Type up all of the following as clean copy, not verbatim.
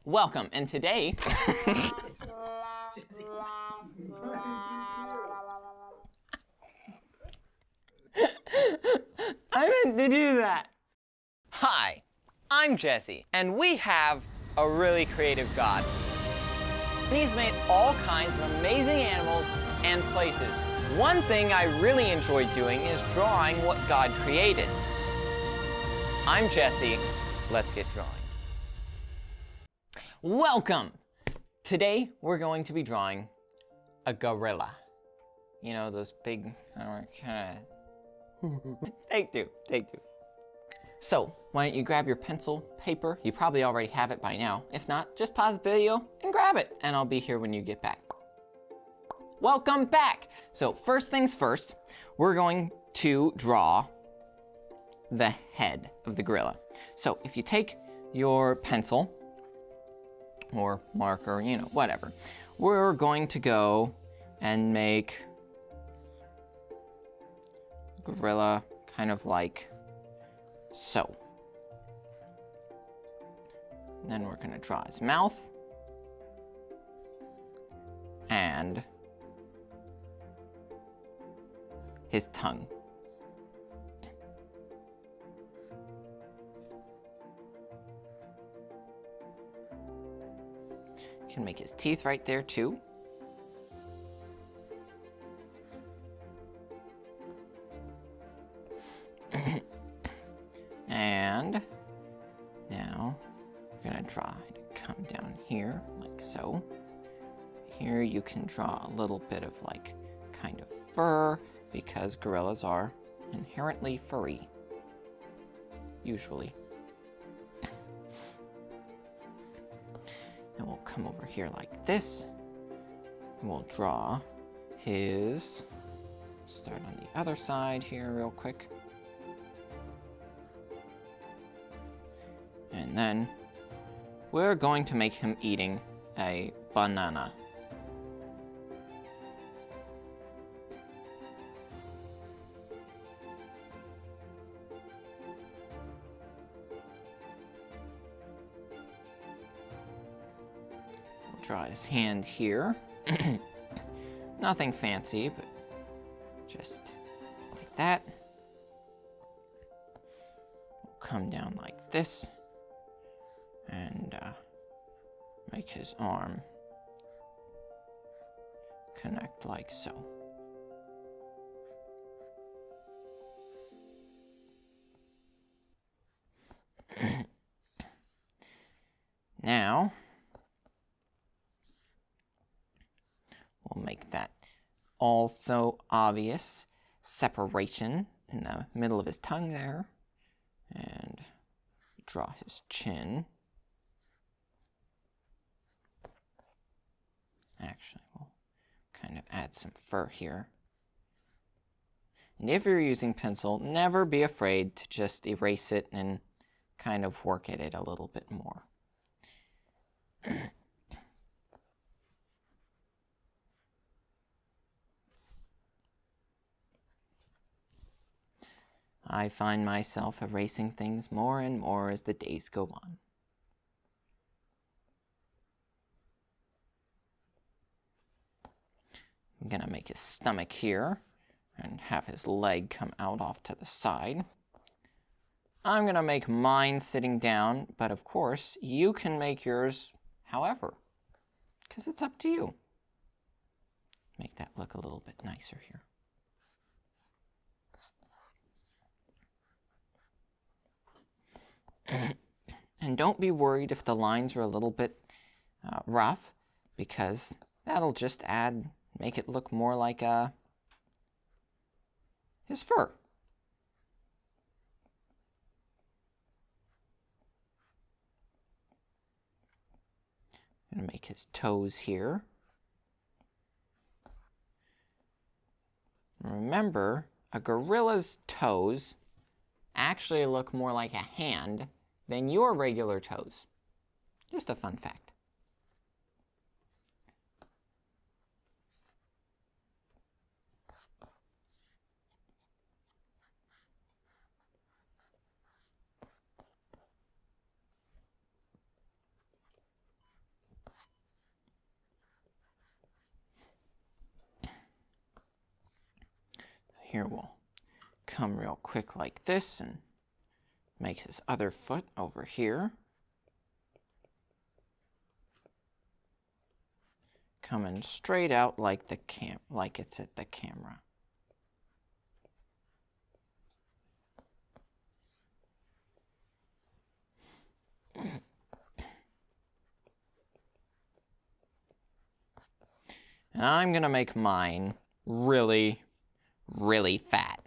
Welcome, and today... I meant to do that. Hi, I'm Jesse, and we have a really creative God. He's made all kinds of amazing animals and places. One thing I really enjoy doing is drawing what God created. I'm Jesse. Let's get drawing. Welcome! Today we're going to be drawing a gorilla. You know, those big, kind of... Take two. So, why don't you grab your pencil, paper? You probably already have it by now. If not, just pause the video and grab it, and I'll be here when you get back. Welcome back! So, first things first, we're going to draw the head of the gorilla. So, if you take your pencil, or marker, you know, whatever, we're going to go and make gorilla kind of like so. And then we're going to draw his mouth and his tongue. You can make his teeth right there too. And now we're gonna try to come down here like so. Here you can draw a little bit of like kind of fur because gorillas are inherently furry, usually. And we'll come over here like this, and we'll draw his, start on the other side here real quick. And then we're going to make him eating a banana. Draw his hand here. Nothing fancy, but just like that. We'll come down like this and make his arm connect like so. Now, we'll make that also obvious separation in the middle of his tongue there, and draw his chin. Actually, we'll kind of add some fur here. And if you're using pencil, never be afraid to just erase it and kind of work at it a little bit more. I find myself erasing things more and more as the days go on. I'm gonna make his stomach here and have his leg come out off to the side. I'm gonna make mine sitting down, but of course you can make yours however, because it's up to you. Make that look a little bit nicer here. And don't be worried if the lines are a little bit rough, because that'll just make it look more like his fur. I'm going to make his toes here. Remember, a gorilla's toes actually look more like a hand than your regular toes. Just a fun fact. here we'll come real quick like this and make his other foot over here. Coming straight out like it's at the camera. And I'm gonna make mine really, really fat.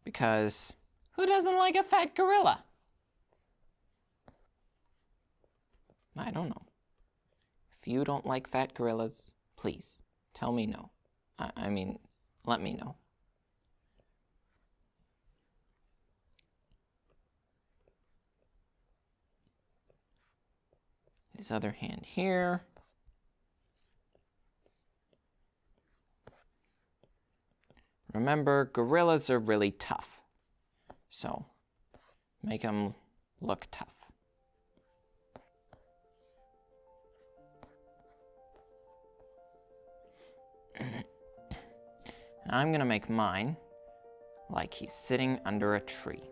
Because who doesn't like a fat gorilla? I don't know. If you don't like fat gorillas, please tell me no. I mean, let me know. His other hand here. Remember, gorillas are really tough. So, make them look tough. And I'm gonna make mine like he's sitting under a tree.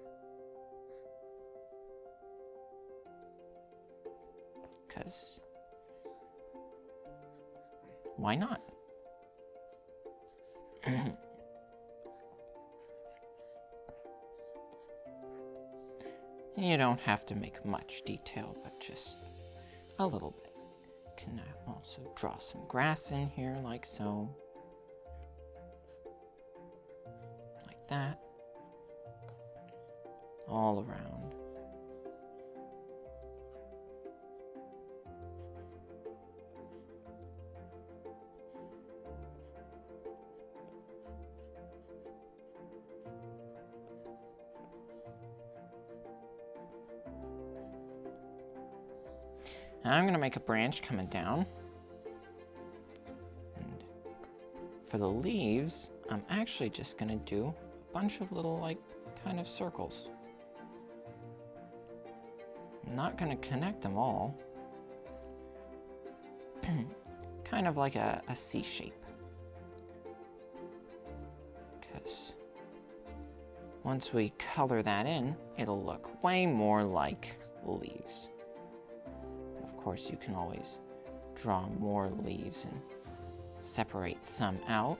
Because why not? You don't have to make much detail, but just a little bit. Can I also draw some grass in here like so? Like that. All around. Now I'm going to make a branch coming down. And for the leaves, I'm actually just going to do a bunch of little, like, kind of circles. I'm not going to connect them all. Kind of like a C shape. Because once we color that in, it'll look way more like leaves. Of course, you can always draw more leaves and separate some out.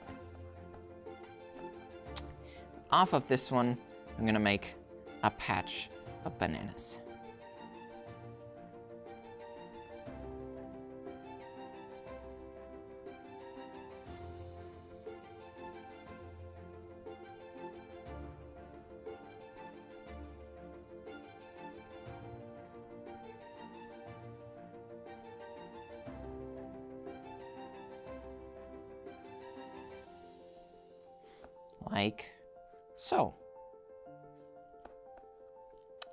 Off of this one, I'm gonna make a patch of bananas. Like so.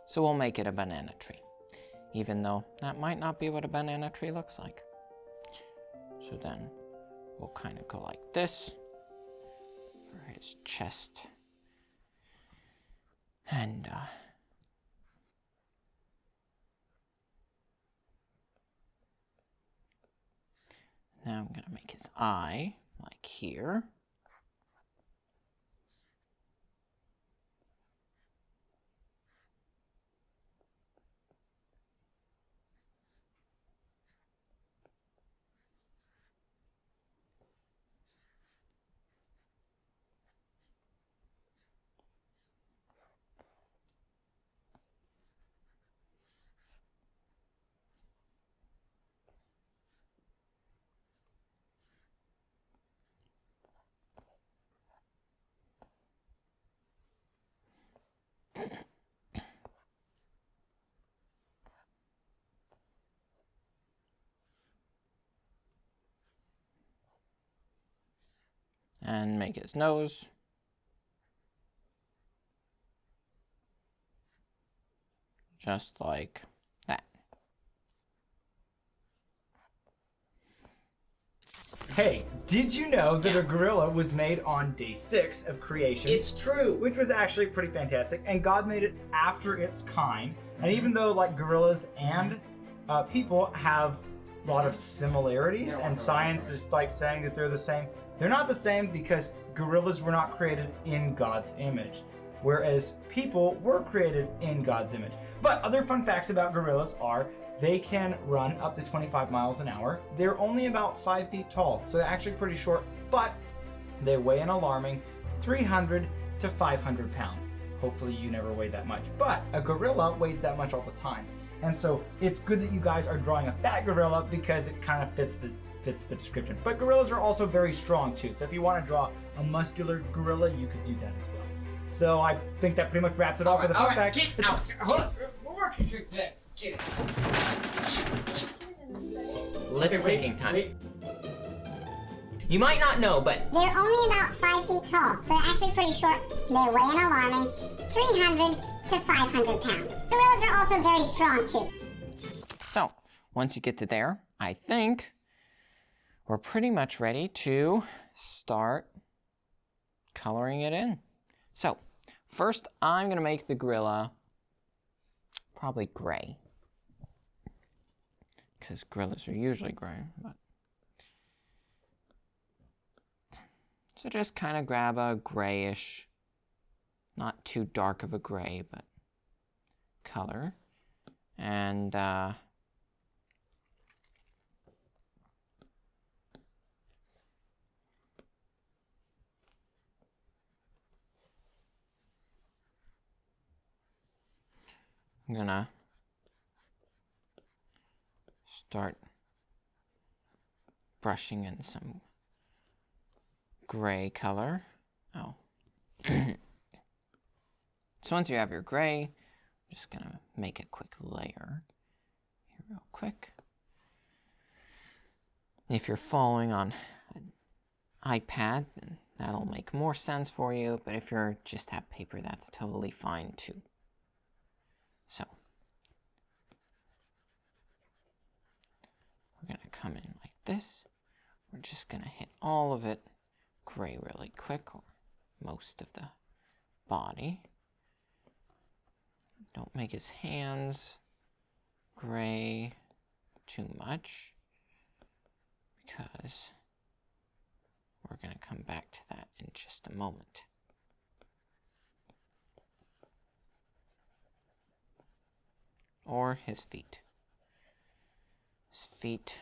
So we'll make it a banana tree, even though that might not be what a banana tree looks like. So then we'll kind of go like this for his chest. And now I'm gonna make his eye like here. And make his nose. Just like that. Hey, did you know that a gorilla was made on day 6 of creation? It's true. Which was actually pretty fantastic, and God made it after its kind. And even though like gorillas and people have lot of similarities, and science is like saying that they're the same. They're not the same because gorillas were not created in God's image, whereas people were created in God's image. But other fun facts about gorillas are they can run up to 25 miles an hour. They're only about 5 feet tall, so they're actually pretty short, but they weigh an alarming 300 to 500 pounds. Hopefully you never weigh that much, but a gorilla weighs that much all the time. And so it's good that you guys are drawing a fat gorilla because it kind of fits the description. But gorillas are also very strong too. So if you want to draw a muscular gorilla, you could do that as well. So I think that pretty much wraps it up for the fun facts. Get out! We're working today. Get it. Lip syncing time. You might not know, but they're only about 5 feet tall, so they're actually pretty short. They weigh an alarming 300 to 500 pounds. Gorillas are also very strong too. so once you get to there, I think we're pretty much ready to start coloring it in. So first, I'm gonna make the gorilla probably gray, because gorillas are usually gray. But so just kind of grab a grayish, not too dark of a gray, but color, and I'm gonna start brushing in some gray color. Oh. So once you have your gray, I'm just gonna make a quick layer here real quick. If you're following on an iPad, then that'll make more sense for you, but if you're just have paper, that's totally fine too. So we're gonna come in like this. We're just gonna hit all of it gray really quick, or most of the body. Don't make his hands gray too much, because we're gonna come back to that in just a moment. Or his feet. His feet.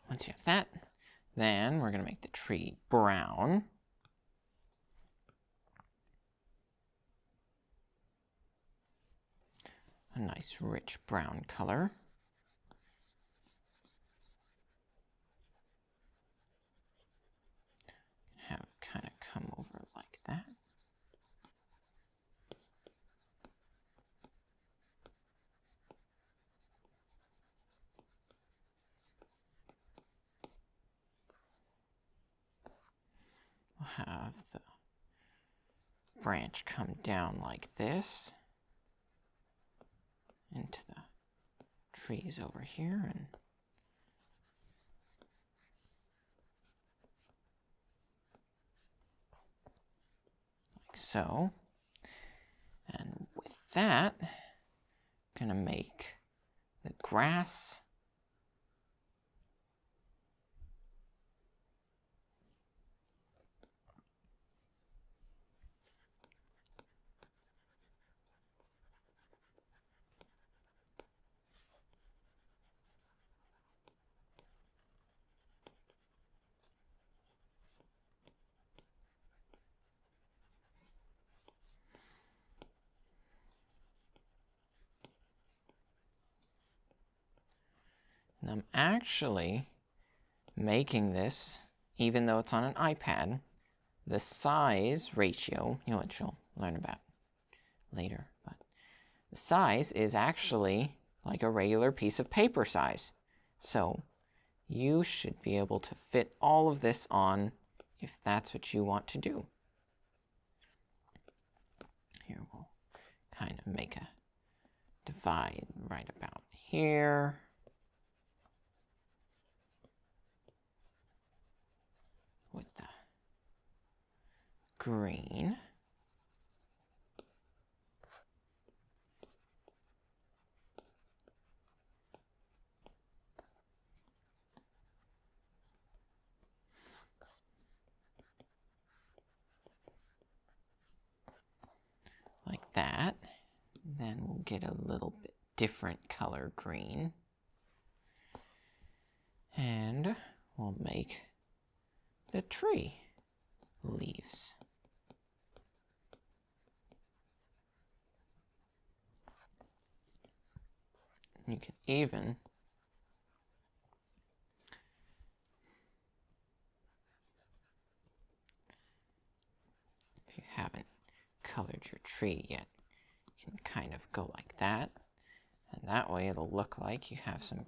Once you have that, then we're going to make the tree brown. A nice rich brown color. Have it kind of come over like that. Have the branch come down like this into the trees over here, and like so. And with that, I'm gonna make the grass And I'm actually making this, even though it's on an iPad, the size ratio, which you'll learn about later, but the size is actually like a regular piece of paper size. So you should be able to fit all of this on if that's what you want to do. here we'll kind of make a divide right about here. With the green. Like that. Then we'll get a little bit different color green. And we'll make the tree leaves. You can even if you haven't colored your tree yet, you can kind of go like that, and that way it'll look like you have some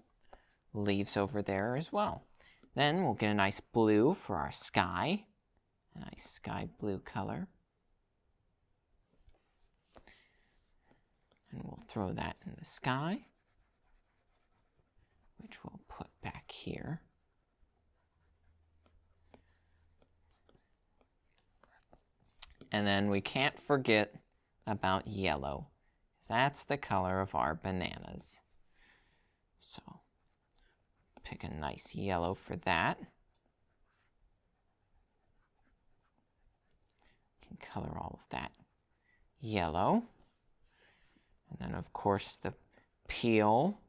leaves over there as well. Then we'll get a nice blue for our sky, a nice sky blue color. And we'll throw that in the sky, which we'll put back here. And then we can't forget about yellow. That's the color of our bananas. So pick a nice yellow for that. You can color all of that yellow. And then, of course, the peel.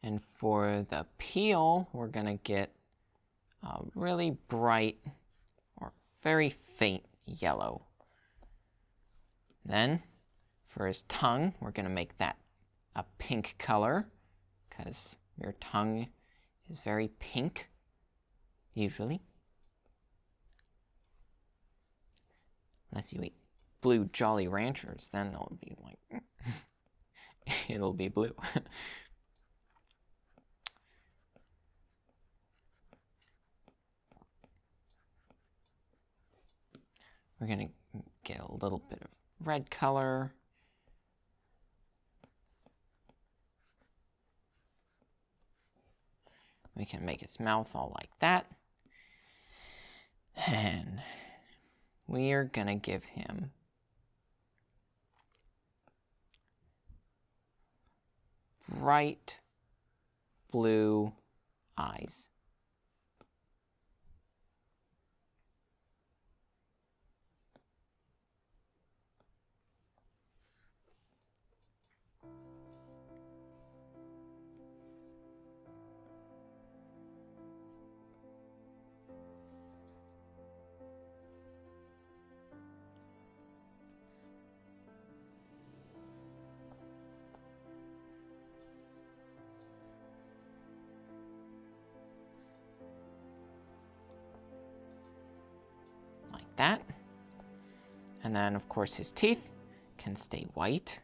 And for the peel, we're going to get a really bright or very faint yellow. Then, for his tongue, we're going to make that a pink color, because your tongue is very pink, usually. Unless you eat blue Jolly Ranchers, then it'll be like, it'll be blue. We're going to get a little bit of red color. We can make its mouth all like that. And we are going to give him bright blue eyes. That. And then, of course, his teeth can stay white.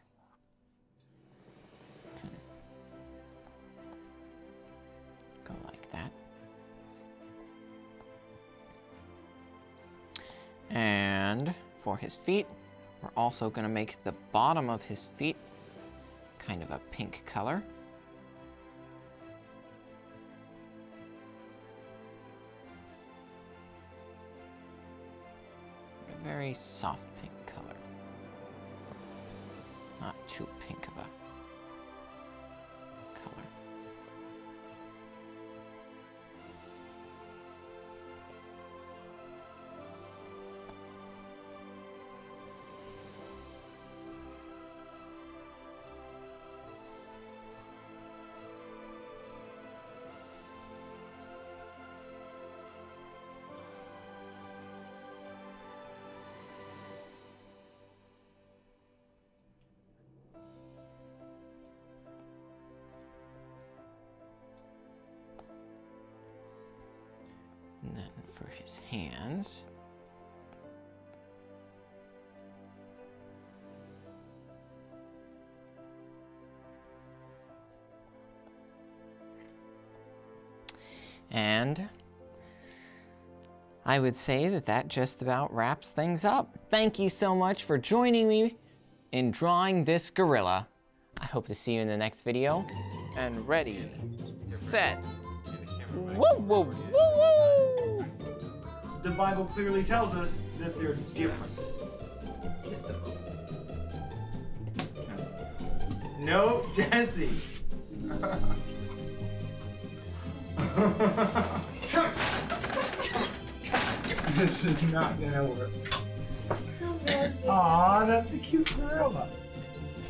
Can go like that. And for his feet, we're also going to make the bottom of his feet kind of a pink color. Very soft pink color. Not too pink of a color. And then for his hands, and I would say that that just about wraps things up. Thank you so much for joining me in drawing this gorilla. I hope to see you in the next video. And ready, set, woo, woo, woo, woo! The Bible clearly tells us that they're different. Just a moment. No, Jesse. This is not gonna work. Aw, that's a cute gorilla.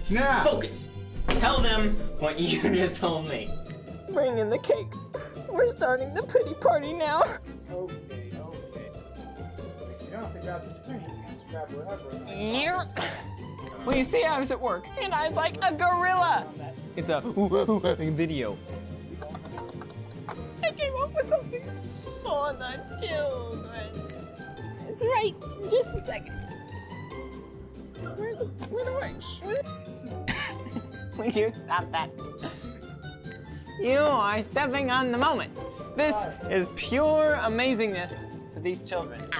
Now, Focus! Tell them what you just told me. Bring in the cake. We're starting the pity party now. Okay. You don't have to grab the screen. You can just grab wherever. Yeah. Well, you see, I was at work, and I was like a gorilla. It's a video. I came up with something for the children. It's right. Just a second. Where do I? Will you stop that? You are stepping on the moment. This is pure amazingness for these children.